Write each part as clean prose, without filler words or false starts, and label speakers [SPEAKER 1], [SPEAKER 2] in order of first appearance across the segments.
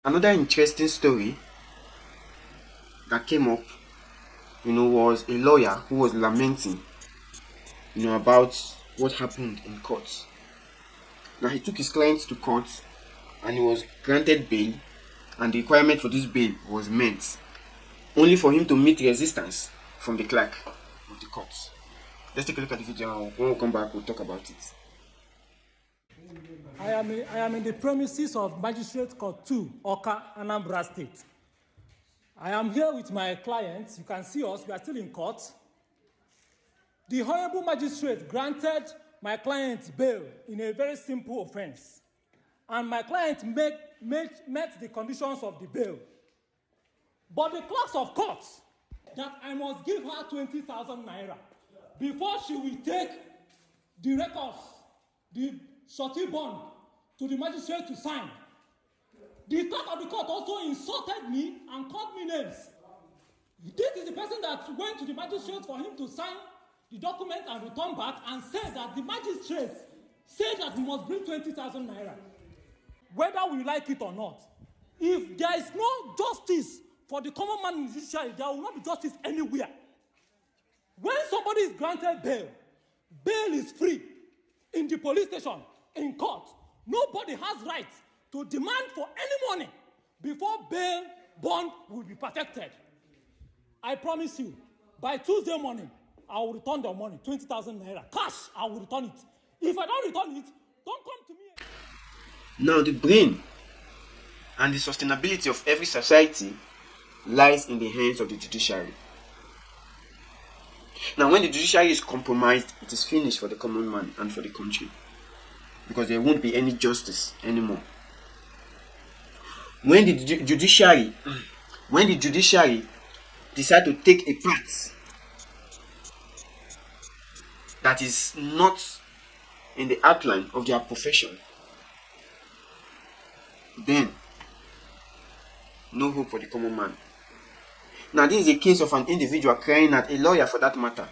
[SPEAKER 1] Another interesting story that came up, was a lawyer who was lamenting, about what happened in court. Now he took his client to court and he was granted bail, and the requirement for this bail was met, only for him to meet resistance from the clerk of the court. Let's take a look at the video, and when we come back, we'll talk about it.
[SPEAKER 2] I am in the premises of Magistrate Court 2, Oka, Anambra State. I am here with my client. You can see us. We are still in court. The Honorable Magistrate granted my client bail in a very simple offense. And my client met the conditions of the bail. But the clerks of court that I must give her 20,000 naira before she will take the records, the surety bond, to the magistrate to sign. The clerk of the court also insulted me and called me names. This is the person that went to the magistrate for him to sign the document and return back, and said that the magistrate said that he must bring 20,000 naira. Whether we like it or not, if there is no justice for the common man in the judiciary, there will not be justice anywhere. When somebody is granted bail, bail is free in the police station, in court. Nobody has right to demand for any money before bail bond will be protected. I promise you, by Tuesday morning, I will return the money, 20,000 naira. Cash, I will return it. If I don't return it, don't come to me.
[SPEAKER 1] Now, the brain and the sustainability of every society lies in the hands of the judiciary. Now, when the judiciary is compromised, it is finished for the common man and for the country, because there won't be any justice anymore. When the judiciary decide to take a path that is not in the outline of their profession, then no hope for the common man. Now, this is a case of an individual crying at a lawyer, for that matter.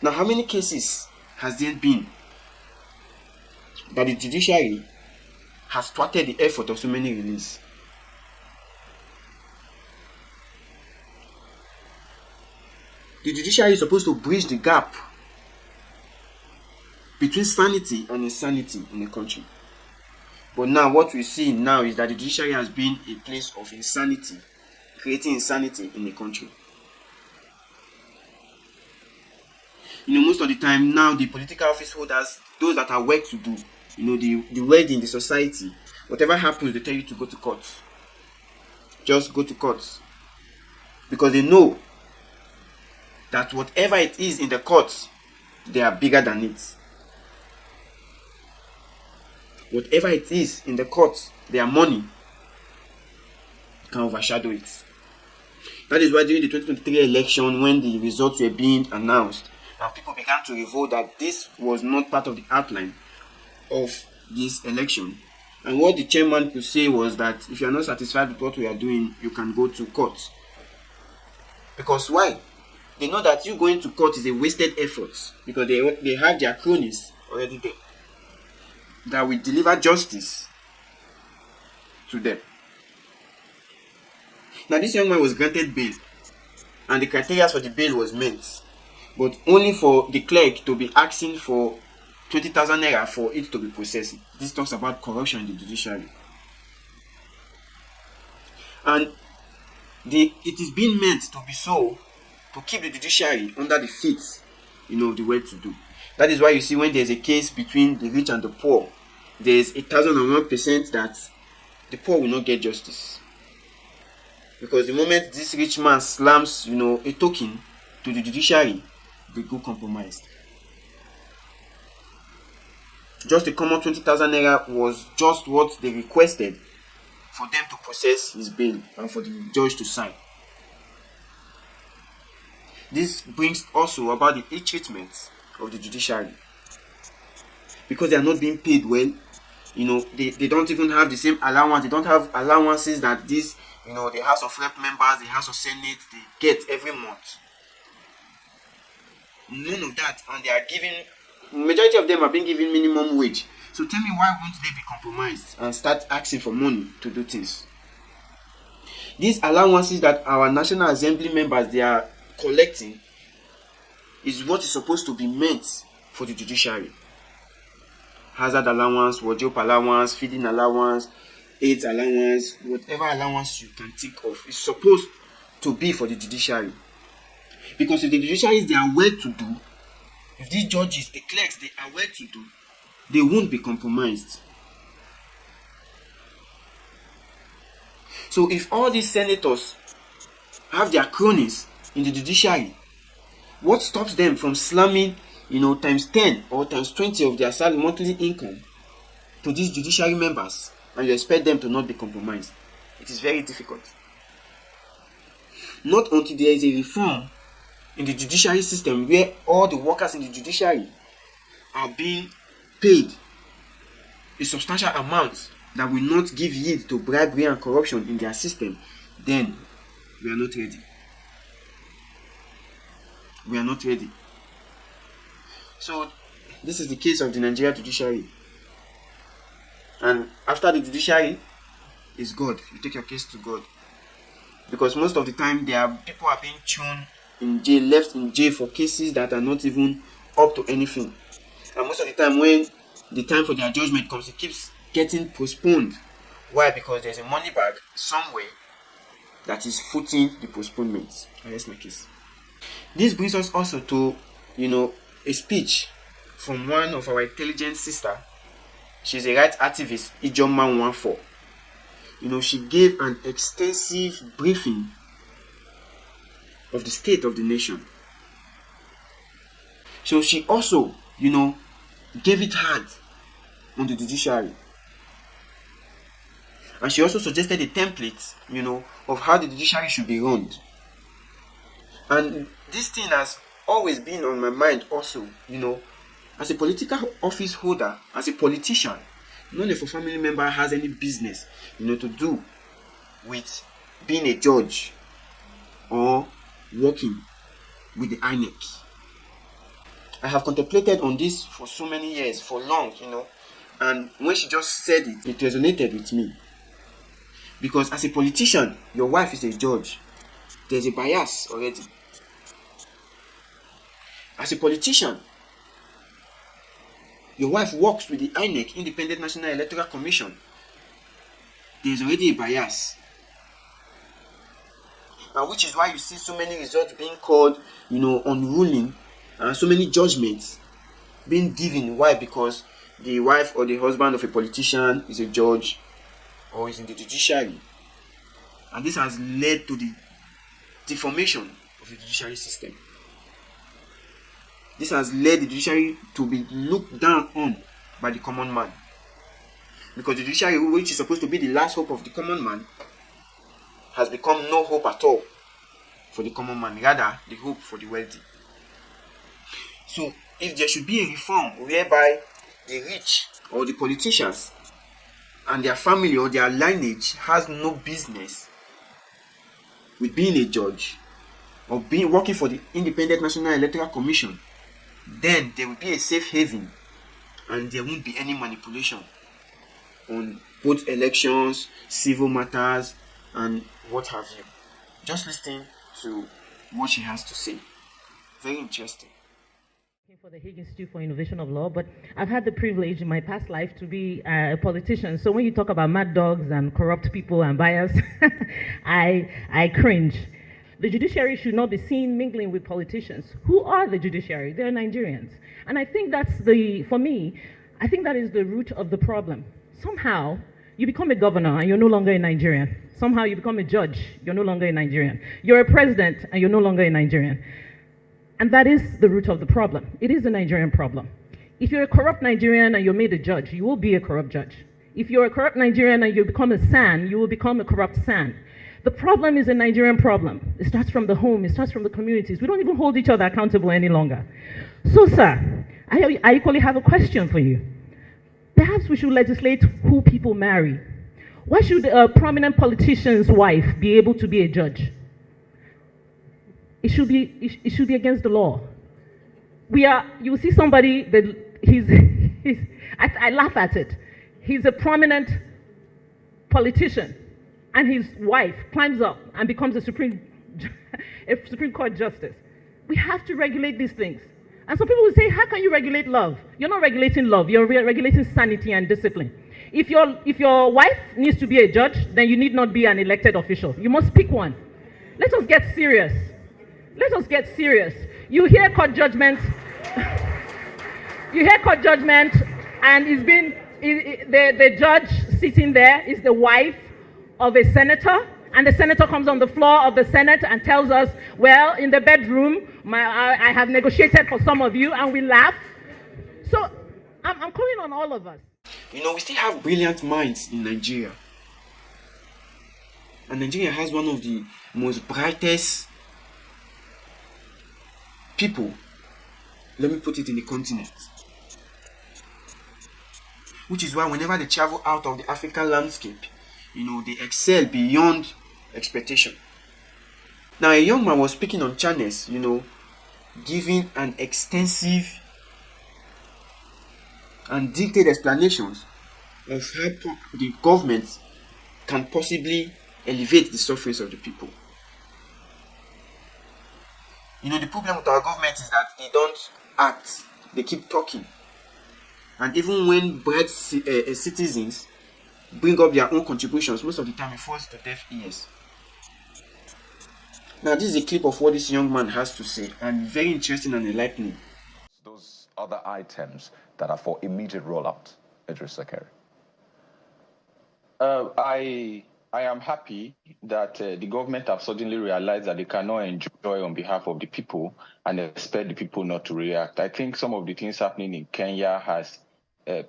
[SPEAKER 1] Now, how many cases has there been that the judiciary has thwarted the effort of so many release? The judiciary is supposed to bridge the gap between sanity and insanity in the country. But now what we see now is that the judiciary has been a place of insanity, creating insanity in the country. Most of the time now, the political office holders, those that are work to do, the wealthy in the society, whatever happens, they tell you to go to court. Just go to court. Because they know that whatever it is in the courts, they are bigger than it. Whatever it is in the courts, their money can overshadow it. That is why during the 2023 election, when the results were being announced, and people began to revolt that this was not part of the outline of this election. And what the chairman could say was that if you are not satisfied with what we are doing, you can go to court. Because why? They know that you going to court is a wasted effort, because they have their cronies already there that will deliver justice to them. Now, this young man was granted bail, and the criteria for the bail was met, but only for the clerk to be asking for 20,000 naira for it to be processed. This talks about corruption in the judiciary. And it is being meant to be so, to keep the judiciary under the feet, the way to do. That is why you see when there's a case between the rich and the poor, there's 1,001% that the poor will not get justice. Because the moment this rich man slams, a token to the judiciary, they go compromised. Just a common 20,000 naira was just what they requested for them to process his bail and for the judge to sign. This brings also about the ill treatment of the judiciary, because they are not being paid well. They don't even have the same allowance. They don't have allowances that these, the House of Rep members, the House of Senate, they get every month. None of that, and they are giving, majority of them are being given minimum wage. So tell me, why won't they be compromised and start asking for money to do things? These allowances that our National Assembly members they are collecting is what is supposed to be meant for the judiciary. Hazard allowance, wardrobe allowance, feeding allowance, aids allowance, whatever allowance you can think of is supposed to be for the judiciary. Because if the judiciary is they are well to do, if these judges, the clerks, they are well to do, they won't be compromised. So if all these senators have their cronies in the judiciary, what stops them from slamming, times 10 or times 20 of their salary monthly income to these judiciary members, and you expect them to not be compromised? It is very difficult. Not until there is a reform in the judiciary system where all the workers in the judiciary are being paid a substantial amount that will not give yield to bribery and corruption in their system, then we are not ready. We are not ready. So this is the case of the Nigeria judiciary. And after the judiciary is God. You take your case to God. Because most of the time people are being thrown in jail, left in jail for cases that are not even up to anything. And most of the time when the time for their judgment comes, it keeps getting postponed. Why? Because there's a money bag somewhere that is footing the postponement. And that's my case. This brings us also to, a speech from one of our intelligent sister. She's a rights activist, Ijoma 14. She gave an extensive briefing of the state of the nation. So she also, gave it hard on the judiciary. And she also suggested a template, of how the judiciary should be run. And this thing has always been on my mind also, as a political office holder, as a politician, none of your family member has any business, to do with being a judge or working with the INEC. I have contemplated on this for so many years, for long, and when she just said it, it resonated with me. Because as a politician, your wife is a judge. There's a bias already. As a politician, your wife works with the INEC, Independent National Electoral Commission. There's already a bias. And which is why you see so many results being called, unruling, and so many judgments being given. Why? Because the wife or the husband of a politician is a judge or is in the judiciary. And this has led to the deformation of the judiciary system. This has led the judiciary to be looked down on by the common man. Because the judiciary, which is supposed to be the last hope of the common man, has become no hope at all for the common man, rather the hope for the wealthy. So if there should be a reform whereby the rich or the politicians and their family or their lineage has no business with being a judge or working for the Independent National Electoral Commission, then there will be a safe haven and there won't be any manipulation on both elections, civil matters, and what have you. Just listen to what she has to say. Very interesting.
[SPEAKER 3] For the Hague Institute for Innovation of Law, but I've had the privilege in my past life to be a politician. So when you talk about mad dogs and corrupt people and bias, I cringe. The judiciary should not be seen mingling with politicians. Who are the judiciary? They're Nigerians. And I think for me, I think that is the root of the problem. Somehow, you become a governor and you're no longer a Nigerian. Somehow you become a judge, you're no longer a Nigerian. You're a president and you're no longer a Nigerian. And that is the root of the problem. It is a Nigerian problem. If you're a corrupt Nigerian and you're made a judge, you will be a corrupt judge. If you're a corrupt Nigerian and you become a SAN, you will become a corrupt SAN. The problem is a Nigerian problem. It starts from the home, it starts from the communities. We don't even hold each other accountable any longer. So, sir, I equally have a question for you. Perhaps we should legislate who people marry. Why should a prominent politician's wife be able to be a judge? It should be against the law. You will see somebody that I laugh at it. He's a prominent politician, and his wife climbs up and becomes a Supreme Court justice. We have to regulate these things. And some people will say, how can you regulate love? You're not regulating love, you're regulating sanity and discipline. If your wife needs to be a judge, then you need not be an elected official. You must pick one. Let us get serious. Let us get serious. You hear court judgments, and the judge sitting there is the wife of a senator, and the senator comes on the floor of the Senate and tells us, well, in the bedroom, I have negotiated for some of you, and we laugh. So I'm calling on all of us.
[SPEAKER 1] You know, we still have brilliant minds in Nigeria. And Nigeria has one of the most brightest people, let me put it, in the continent. Which is why whenever they travel out of the African landscape, you know, they excel beyond expectation. Now, a young man was speaking on channels, you know, giving an extensive and detailed explanations of how the government can possibly elevate the sufferings of the people. You know, the problem with our government is that they don't act, they keep talking. And even when bright citizens bring up their own contributions, most of the time it falls to deaf ears. Now, this is a clip of what this young man has to say, and very interesting and enlightening.
[SPEAKER 4] Those other items that are for immediate rollout, Idris Zakari.
[SPEAKER 5] I am happy that the government have suddenly realized that they cannot enjoy on behalf of the people and expect the people not to react. I think some of the things happening in Kenya has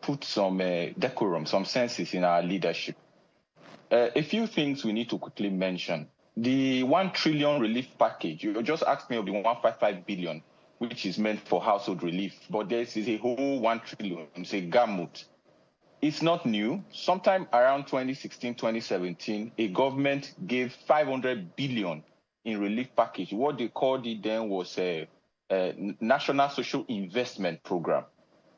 [SPEAKER 5] put some decorum, some senses in our leadership. A few things we need to quickly mention. The 1 trillion relief package, you just asked me of the 155 billion, which is meant for household relief, but there is a whole 1 trillion, it's a gamut. It's not new. Sometime around 2016, 2017, a government gave 500 billion in relief package. What they called it then was a National Social Investment Program.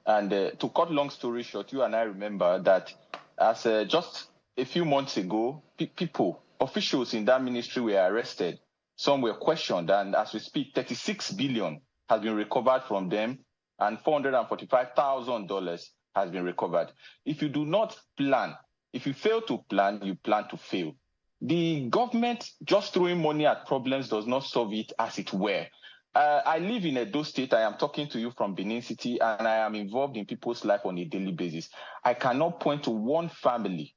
[SPEAKER 5] And to cut long story short, you and I remember that as just a few months ago, officials in that ministry were arrested. Some were questioned, and as we speak, 36 billion has been recovered from them, and $445,000 has been recovered. If you do not plan, if you fail to plan, you plan to fail. The government just throwing money at problems does not solve it, as it were. I live in Edo State. I am talking to you from Benin City, and I am involved in people's life on a daily basis. I cannot point to one family.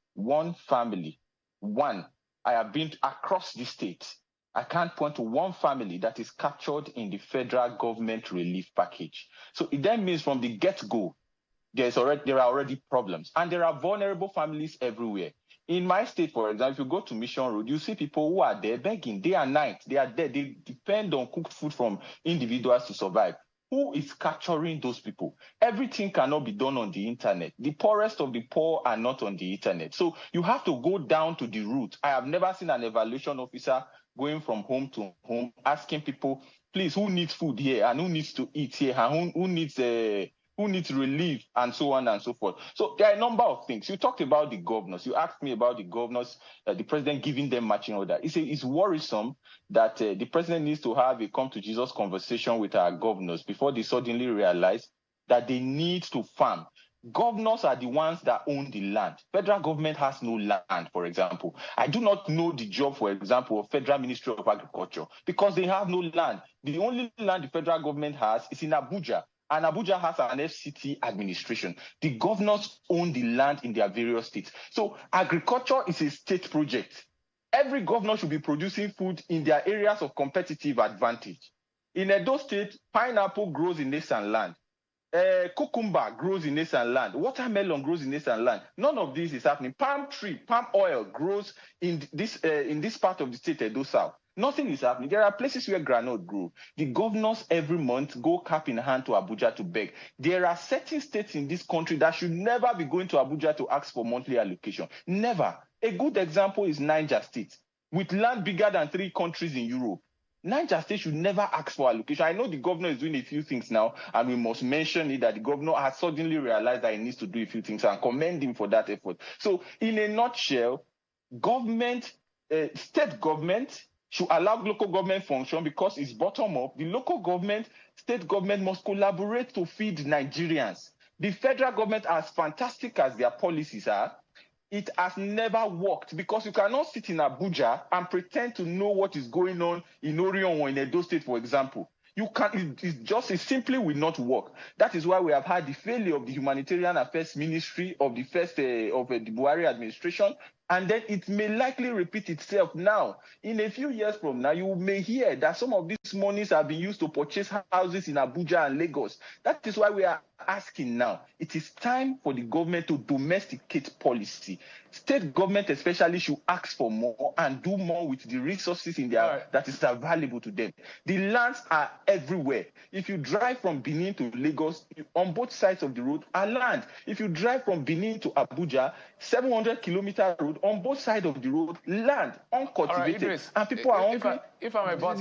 [SPEAKER 5] I have been across the state. I can't point to one family that is captured in the federal government relief package. So it then means from the get-go, there are already problems, and there are vulnerable families everywhere. In my state, for example, if you go to Mission Road, you see people who are there begging day and night. They are there. They depend on cooked food from individuals to survive. Who is capturing those people? Everything cannot be done on the internet. The poorest of the poor are not on the internet. So you have to go down to the root. I have never seen an evaluation officer going from home to home, asking people, please, who needs food here, and who needs to eat here, and who needs relief, and so on and so forth. So there are a number of things. You talked about the governors. You asked me about the governors, the president giving them marching order. It's worrisome that the president needs to have a come to Jesus conversation with our governors before they suddenly realize that they need to farm. Governors are the ones that own the land. Federal government has no land, for example. I do not know the job, for example, of Federal Ministry of Agriculture because they have no land. The only land the federal government has is in Abuja. And Abuja has an FCT administration. The governors own the land in their various states. So agriculture is a state project. Every governor should be producing food in their areas of competitive advantage. In Edo State, pineapple grows in Eastern land. Cucumber grows in Eastern land. Watermelon grows in Eastern land. None of this is happening. Palm oil grows in this part of the state, Edo South. Nothing is happening. There are places where granite grow. The governors every month go cap in hand to Abuja to beg. There are certain states in this country that should never be going to Abuja to ask for monthly allocation. Never. A good example is Niger State, with land bigger than 3 countries in Europe. Niger State should never ask for allocation. I know the governor is doing a few things now, and we must mention it that the governor has suddenly realized that he needs to do a few things, and commend him for that effort. So, in a nutshell, state government should allow local government function because it's bottom up. The local government, state government must collaborate to feed Nigerians. The federal government, as fantastic as their policies are, it has never worked because you cannot sit in Abuja and pretend to know what is going on in Orion or in Edo State, for example. You can't, it simply will not work. That is why we have had the failure of the Humanitarian Affairs Ministry of the Buhari administration, and then it may likely repeat itself now. In a few years from now, you may hear that some of these monies have been used to purchase houses in Abuja and Lagos. That is why we are asking now. It is time for the government to domesticate policy. State government especially should ask for more and do more with the resources in their that is available to them. The lands are everywhere. If you drive from Benin to Lagos, on both sides of the road are land. If you drive from Benin to Abuja, 700-kilometer road, on both sides of the road, land, uncultivated.
[SPEAKER 6] Idris,
[SPEAKER 5] and people are hungry.
[SPEAKER 6] If I'm about